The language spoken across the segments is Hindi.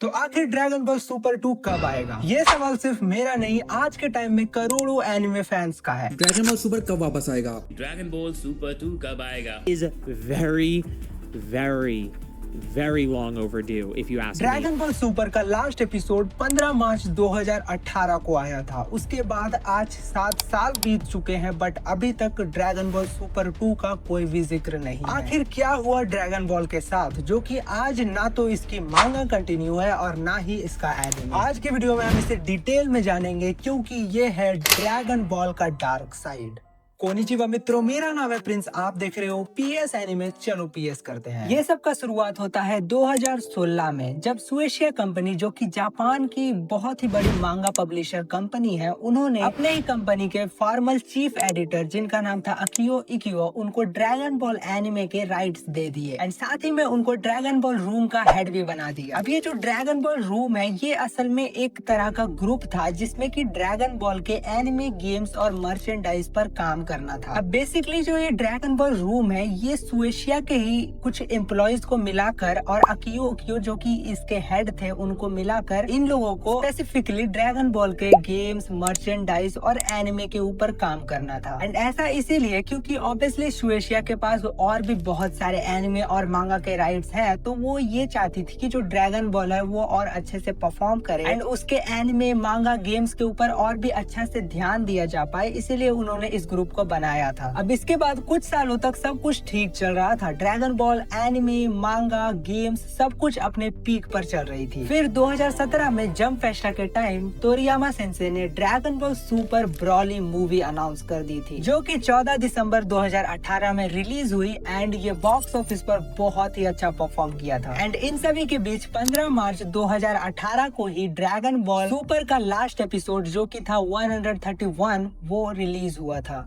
तो आखिर ड्रैगन बॉल सुपर 2 कब आएगा? ये सवाल सिर्फ मेरा नहीं, आज के टाइम में करोड़ों एनिमे फैंस का है। ड्रैगन बॉल सुपर कब वापस आएगा? ड्रैगन बॉल सुपर 2 कब आएगा? is very long overdue if you ask me. Dragon ball super का लास्ट एपिसोड 15 मार्च 2018 को आया था। उसके बाद आज 7 साल बीत चुके हैं, बट अभी तक ड्रैगन बॉल सुपर 2 का कोई भी जिक्र नहीं है। आखिर क्या हुआ ड्रैगन बॉल के साथ, जो कि आज ना तो इसकी मांगा कंटिन्यू है और ना ही इसका एनिमे। आज की वीडियो में हम इसे डिटेल में जानेंगे, क्योंकि ये है ड्रैगन बॉल का डार्क साइड। कोनिचिवा मित्रों, मेरा नाम है प्रिंस, आप देख रहे हो पीएस एनिमे। चलो पीएस करते हैं। ये सब का शुरुआत होता है 2016 में, जब सुएशिया कंपनी, जो कि जापान की बहुत ही बड़ी मांगा पब्लिशर कंपनी है, उन्होंने अपने ही कंपनी के फॉर्मल चीफ एडिटर, जिनका नाम था अकियो इकियो, उनको ड्रैगन बॉल एनिमे के राइट्स दे दिए एंड साथ ही में उनको ड्रैगन बॉल रूम का हेड भी बना दिया। अब ये जो ड्रैगन बॉल रूम है, ये असल में एक तरह का ग्रुप था जिसमें कि ड्रैगन बॉल के एनिमे, गेम्स और मर्चेंडाइज पर काम करना था। अब बेसिकली जो ये ड्रैगन बॉल रूम है, ये सुएशिया के ही कुछ एम्प्लॉयज को मिलाकर और अकियो जो कि इसके हेड थे, उनको मिलाकर इन लोगों को स्पेसिफिकली ड्रैगन बॉल के गेम्स, मर्चेंडाइज और एनिमे के ऊपर काम करना था। एंड ऐसा इसीलिए क्योंकि ऑब्वियसली सुएशिया के पास और भी बहुत सारे एनिमे और मांगा के राइट्स है, तो वो ये चाहती थी कि जो ड्रैगन बॉल है वो और अच्छे से परफॉर्म करे एंड उसके एनिमे, मांगा, गेम्स के ऊपर और भी अच्छा से ध्यान दिया जा पाए। इसीलिए उन्होंने इस ग्रुप को बनाया था। अब इसके बाद कुछ सालों तक सब कुछ ठीक चल रहा था। ड्रैगन बॉल एनिमे, मांगा, गेम्स सब कुछ अपने पीक पर चल रही थी। फिर 2017 में जंप फेस्टा के टाइम तोरियामा सेंसे ने dragon ball super Broly movie announce कर दी थी, जो कि 14 दिसंबर 2018 में रिलीज हुई एंड ये बॉक्स ऑफिस पर बहुत ही अच्छा परफॉर्म किया था। एंड इन सभी के बीच 15 मार्च 2018 को ही ड्रैगन बॉल सुपर का लास्ट एपिसोड, जो कि था 131, वो रिलीज हुआ था।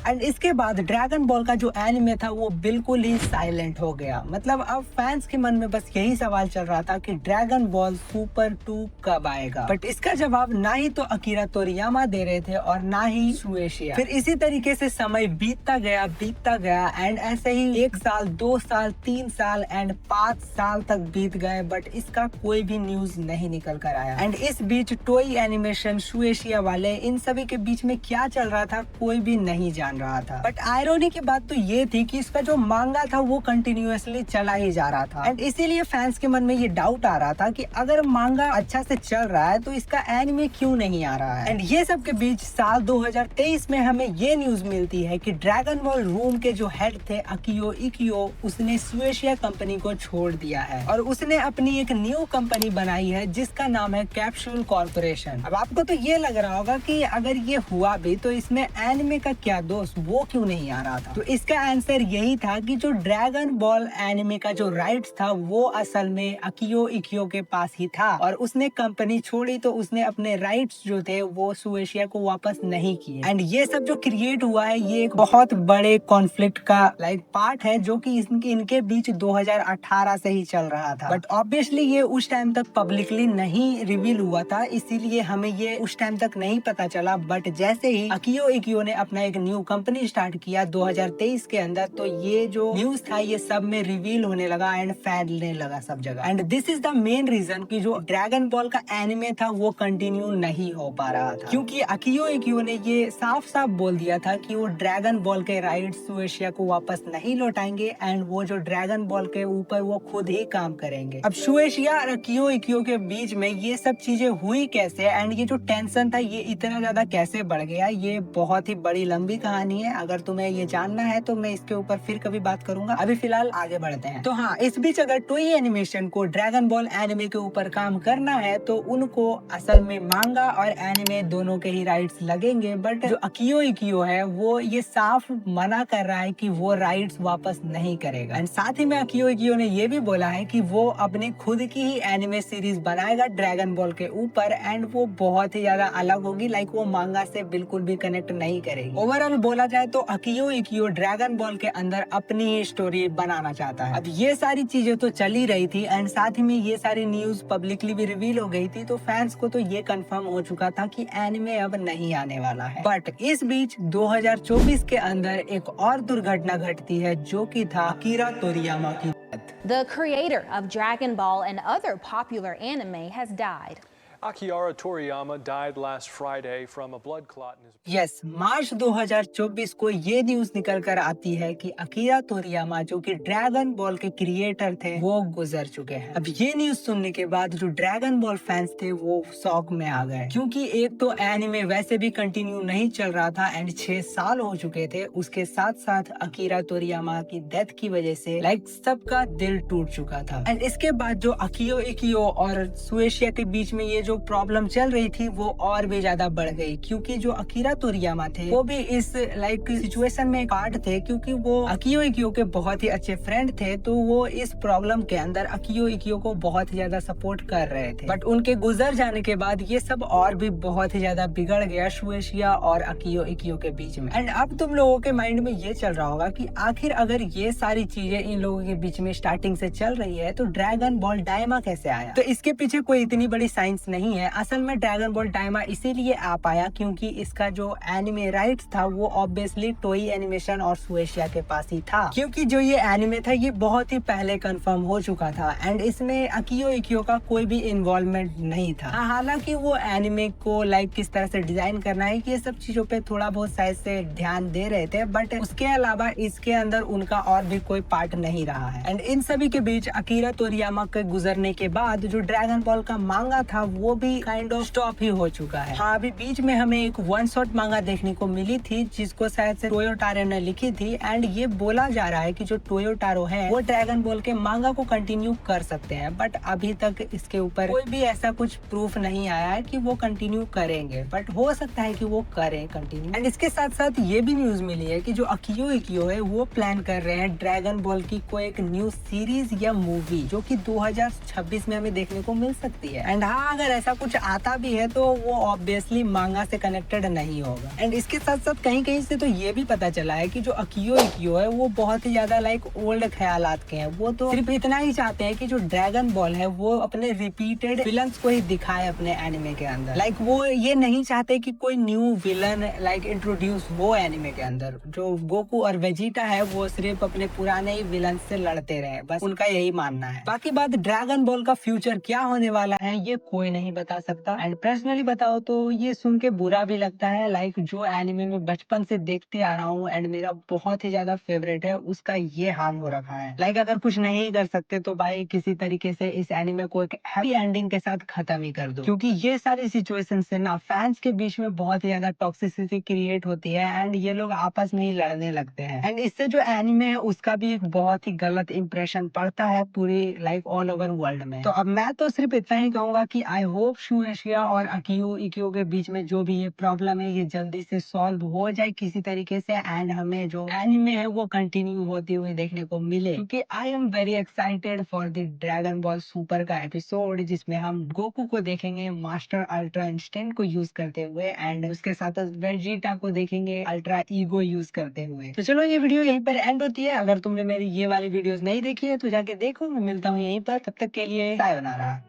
एंड इसके बाद ड्रैगन बॉल का जो एनिमे था वो बिल्कुल ही साइलेंट हो गया। मतलब अब फैंस के मन में बस यही सवाल चल रहा था कि ड्रैगन बॉल सुपर 2 कब आएगा, बट इसका जवाब ना ही तो अकीरा तोरियामा दे रहे थे और ना ही सुएशिया। फिर इसी तरीके से समय बीतता गया एंड ऐसे ही 1 साल, 2 साल, 3 साल एंड 5 साल तक बीत गए, बट इसका कोई भी न्यूज नहीं निकल कर आया। एंड इस बीच टोई एनिमेशन, सुएशिया वाले, इन सभी के बीच में क्या चल रहा था कोई भी नहीं जान रहा था। बट आयरोनी की बात तो ये थी कि इसका जो मांगा था वो कंटिन्यूअसली चला ही जा रहा था एंड इसीलिए फैंस के मन में ये डाउट आ रहा था कि अगर मांगा अच्छा से चल रहा है तो इसका एनिमे क्यों नहीं आ रहा है। एंड ये सब के बीच साल 2023 में हमें ये न्यूज मिलती है कि ड्रैगन बॉल रूम के जो हेड थे अकियो इकियो, उसने सुएशिया कंपनी को छोड़ दिया है और उसने अपनी एक न्यू कंपनी बनाई है जिसका नाम है कैप्सूल कॉर्पोरेशन। अब आपको तो ये लग रहा होगा कि अगर ये हुआ भी तो इसमें एनिमे का क्या दोस्त, वो क्यों नहीं आ रहा था? तो इसका आंसर यही था कि जो ड्रैगन बॉल एनिमे का जो राइट्स था वो असल में अकियो इकियो के पास ही था और उसने कंपनी छोड़ी तो उसने अपने राइट्स जो थे वो सुएशिया को वापस नहीं किए। एंड ये सब जो क्रिएट हुआ है, ये एक बहुत बड़े कॉन्फ्लिक्ट का पार्ट है, जो कि इनके बीच 2018 से ही चल रहा था। बट ऑब्वियसली ये उस टाइम तक पब्लिकली नहीं रिवील हुआ था, इसीलिए हमें ये उस टाइम तक नहीं पता चला। बट जैसे ही अकियो इकियो ने अपना एक न्यू कंपनी स्टार्ट किया 2023 के अंदर, तो ये जो न्यूज था ये सब में रिवील होने लगा एंड फैलने लगा सब जगह। And this is the main reason कि जो ड्रैगन बॉल का एनिमे था वो कंटिन्यू नहीं हो पा रहा था, क्योंकि अकियो इकियो ने ये साफ साफ बोल दिया था कि वो ड्रैगन बॉल के राइट्स सुएशिया को वापस नहीं लौटाएंगे एंड वो जो ड्रैगन बॉल के ऊपर वो खुद ही काम करेंगे। अब सुएशिया और अकियो इकियो के बीच में ये सब चीजें हुई कैसे एंड ये जो टेंशन था ये इतना ज्यादा कैसे बढ़ गया, ये बहुत ही बड़ी लंबी कहानी है। अगर तुम्हें ये जानना है तो मैं इसके ऊपर फिर कभी बात करूंगा। अभी फिलहाल आगे बढ़ते हैं। तो हाँ, इस बीच अगर टोई एनिमेशन को ड्रैगन बॉल एनिमे के ऊपर काम करना है तो उनको असल में मांगा और एनिमे दोनों के ही राइट्स लगेंगे। बट जो अकियो इकियो है वो ये साफ मना कर रहा है कि वो राइट्स वापस नहीं करेगा। एंड साथ ही में अकियो इकियो ने ये भी बोला है कि वो अपनी खुद की ही एनिमे सीरीज बनाएगा ड्रैगन बॉल के ऊपर एंड वो बहुत ही ज्यादा अलग होगी, वो मांगा से बिल्कुल भी कनेक्ट नहीं करेगी। ओवरऑल बोला जाए तो अकियो इकियो ड्रैगन बॉल के अंदर अपनी ही स्टोरी बनाना चाहता है। अब ये सारी चीजें तो चल ही रही थी एंड साथ ही में ये सारी न्यूज पब्लिकली भी रिवील हो गई थी, तो फैंस को तो ये कंफर्म हो चुका था कि एनिमे अब नहीं आने वाला है। बट इस बीच 2024 के अंदर एक और दुर्घटना घटती है जो कि था अकीरा तोरियामा की death. The creator of Dragon Ball and other popular anime has died. Akihara Toriyama died last Friday from a blood clot in his yes, March 2024 को ये न्यूज निकल कर आती है कि अकीरा तोरियामा जो कि ड्रैगन बॉल के क्रिएटर थे वो गुजर चुके हैं। अब ये न्यूज सुनने के बाद जो ड्रैगन बॉल फैंस थे वो शॉक में आ गए, क्योंकि एक तो एनिमे वैसे भी कंटिन्यू नहीं चल रहा था एंड 6 साल हो चुके थे। उसके साथ साथ अकीरा तोरियामा की डेथ की वजह से सबका दिल टूट चुका था। एंड इसके बाद जो अकियो इकियो और सुएशिया के बीच में ये जो प्रॉब्लम चल रही थी वो और भी ज्यादा बढ़ गई, क्योंकि जो अकीरा तोरियामा थे वो भी इस सिचुएशन में पार्ट थे, क्योंकि वो अकियो इकियो के बहुत ही अच्छे फ्रेंड थे। तो वो इस प्रॉब्लम के अंदर अकियो इकियो को बहुत ही ज्यादा सपोर्ट कर रहे थे। बट उनके गुजर जाने के बाद ये सब और भी बहुत ही ज्यादा बिगड़ गया सुएशिया और अकियो इकियो के बीच में। एंड अब तुम लोगों के माइंड में ये चल रहा होगा कि आखिर अगर ये सारी चीजें इन लोगों के बीच में स्टार्टिंग से चल रही है तो ड्रैगन बॉल डायमा कैसे आया? तो इसके पीछे कोई इतनी बड़ी साइंस नहीं है। असल में ड्रैगन बॉल डायमा इसीलिए आ पाया क्योंकि इसका जो एनिमे राइट्स था वो ऑब्वियसली टोई एनिमेशन और सुएशिया के पास ही था, क्योंकि जो ये एनिमे था ये बहुत ही पहले कंफर्म हो चुका था एंड इसमें अकियो इकियो का कोई भी इन्वॉल्वमेंट नहीं था। हालांकि वो एनिमे को किस तरह से डिजाइन करना है ये सब चीजों पे थोड़ा बहुत शायद से ध्यान दे रहे थे, बट उसके अलावा इसके अंदर उनका और भी कोई पार्ट नहीं रहा है। एंड इन सभी के बीच अकीरा तोरियामा के गुजरने के बाद जो ड्रैगन बॉल का मांगा था वो भी काइंड ऑफ स्टॉप ही हो चुका है। हाँ, अभी बीच में हमें एक वन शॉट मांगा देखने को मिली थी जिसको शायद से टोयोटारो ने लिखी थी एंड ये बोला जा रहा है कि जो टोयोटारो है वो ड्रैगन बॉल के मांगा को कंटिन्यू कर सकते हैं, बट अभी तक इसके ऊपर कोई भी ऐसा कुछ प्रूफ नहीं आया है कि वो कंटिन्यू करेंगे, बट हो सकता है कि वो करें कंटिन्यू। एंड इसके साथ साथ ये भी न्यूज मिली है कि जो अकियो इकियो है वो प्लान कर रहे हैं ड्रैगन बॉल की कोई एक न्यू सीरीज या मूवी जो कि 2026 में हमें देखने को मिल सकती है। एंड हाँ, अगर ऐसा कुछ आता भी है तो वो ऑब्वियसली मांगा से कनेक्टेड नहीं होगा। एंड इसके साथ साथ कहीं कहीं से तो ये भी पता चला है कि जो अकियो इकियो है वो बहुत ही ज्यादा ओल्ड ख्यालात के हैं। वो तो सिर्फ इतना ही चाहते हैं कि जो ड्रैगन बॉल है वो अपने रिपीटेड विलन्स को ही दिखाए अपने एनिमे के अंदर। वो ये नहीं चाहते कि कोई न्यू विलन इंट्रोड्यूस हो एनिमे के अंदर। जो गोकू और वेजिटा है वो सिर्फ अपने पुराने ही विलन से लड़ते रहे, बस उनका यही मानना है। बाकी बात ड्रैगन बॉल का फ्यूचर क्या होने वाला है ये कोई नहीं बता सकता। एंड पर्सनली बताओ तो ये सुन के बुरा भी लगता है। जो एनिमे में बचपन से देखते आ रहा हूँ एंड मेरा बहुत ही ज्यादा फेवरेट है उसका ये हाल हो रखा है। अगर कुछ नहीं कर सकते तो भाई किसी तरीके से इस एनिमे को एक हैप्पी एंडिंग के साथ खत्म ही कर दो, क्योंकि ये सारी सिचुएशन से ना फैंस के बीच में बहुत ही ज्यादा टॉक्सिसिटी क्रिएट होती है एंड ये लोग आपस में ही लड़ने लगते हैं। एंड इससे जो एनिमे है उसका भी एक बहुत ही गलत इंप्रेशन पड़ता है पूरी ऑल ओवर वर्ल्ड में। तो अब मैं तो सिर्फ इतना ही कहूंगा कि आई होप शुएशिया और अकियो इकियो के बीच में जो भी ये प्रॉब्लम है ये जल्दी से सॉल्व हो जाए किसी तरीके से एंड हमें जो एनिमे है वो कंटिन्यू होती हुई देखने को मिले, क्योंकि I am very excited for the dragon ball super का एपिसोड जिसमें हम गोकू को देखेंगे मास्टर अल्ट्रा इंस्टेंट को यूज करते हुए एंड उसके साथ वेजिटा को देखेंगे अल्ट्रा ईगो यूज करते हुए। तो चलो ये वीडियो यहीं पर एंड होती है। अगर तुमने मेरी ये वाली वीडियोस नहीं देखी है तो जाके देखो। मैं मिलता हूँ यहीं पर, तब तक के लिए सायोनारा।